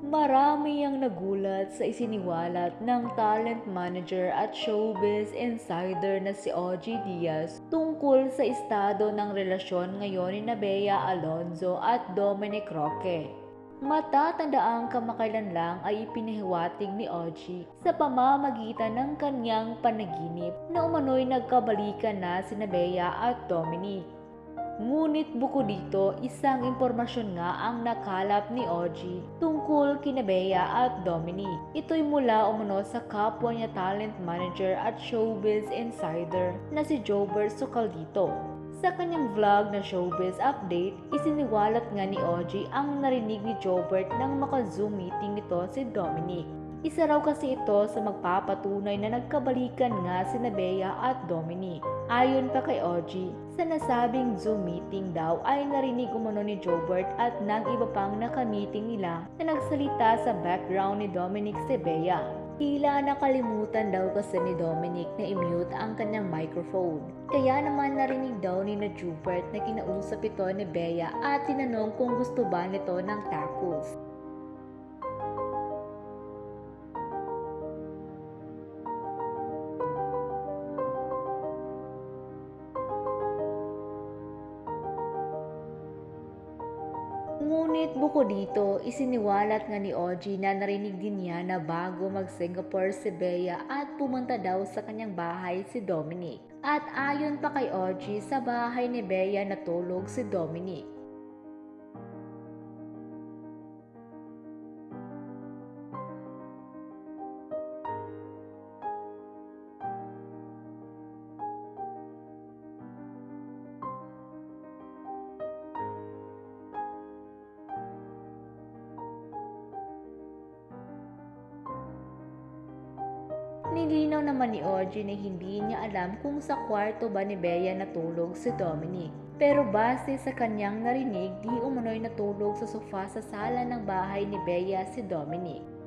Marami ang nagulat sa isiniwalat ng talent manager at showbiz insider na si OG Diaz tungkol sa estado ng relasyon ngayon ni Bea Alonzo at Dominic Roque. Matatandaang kamakailan lang ay ipinahiwatig ni OG sa pamamagitan ng kanyang panaginip na umano'y nagkabalikan na sina Bea at Dominic. Ngunit bukod dito, isang impormasyon nga ang nakalap ni OG tungkol kina Bea at Dominic. Ito'y mula umano sa kapwa niya talent manager at showbiz insider na si Jobert Socaldito. Sa kanyang vlog na Showbiz Update, isiniwalat nga ni OG ang narinig ni Jobert nang maka-Zoom meeting nito si Dominic. Isa raw kasi ito sa magpapatunay na nagkabalikan nga sina Bea at Dominic. Ayon pa kay OG, sa nasabing Zoom meeting daw ay narinig umano ni Jobert at ng iba pang nakamiting nila na nagsalita sa background ni Dominic si Bea. Tila nakalimutan daw kasi ni Dominic na i-mute ang kanyang microphone. Kaya naman narinig daw ni na Jobert na kinausap ito ni Bea at tinanong kung gusto ba nito ng tacos. Ngunit bukod dito, isiniwalat nga ni OG na narinig din niya na bago mag-Singapore si Bea at pumunta daw sa kanyang bahay si Dominic. At ayon pa kay OG, sa bahay ni Bea natulog si Dominic. Nilinaw naman ni OG na hindi niya alam kung sa kwarto ba ni Bea natulog si Dominic. Pero base sa kanyang narinig, di umano'y natulog sa sofa sa sala ng bahay ni Bea si Dominic.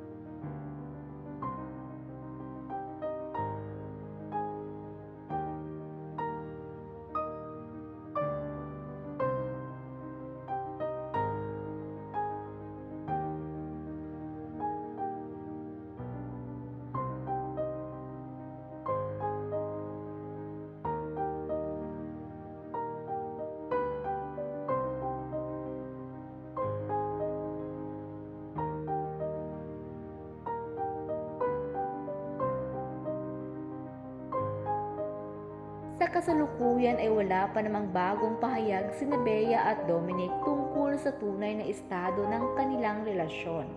Sa kasalukuyan ay wala pa namang bagong pahayag sina Bea at Dominic tungkol sa tunay na estado ng kanilang relasyon.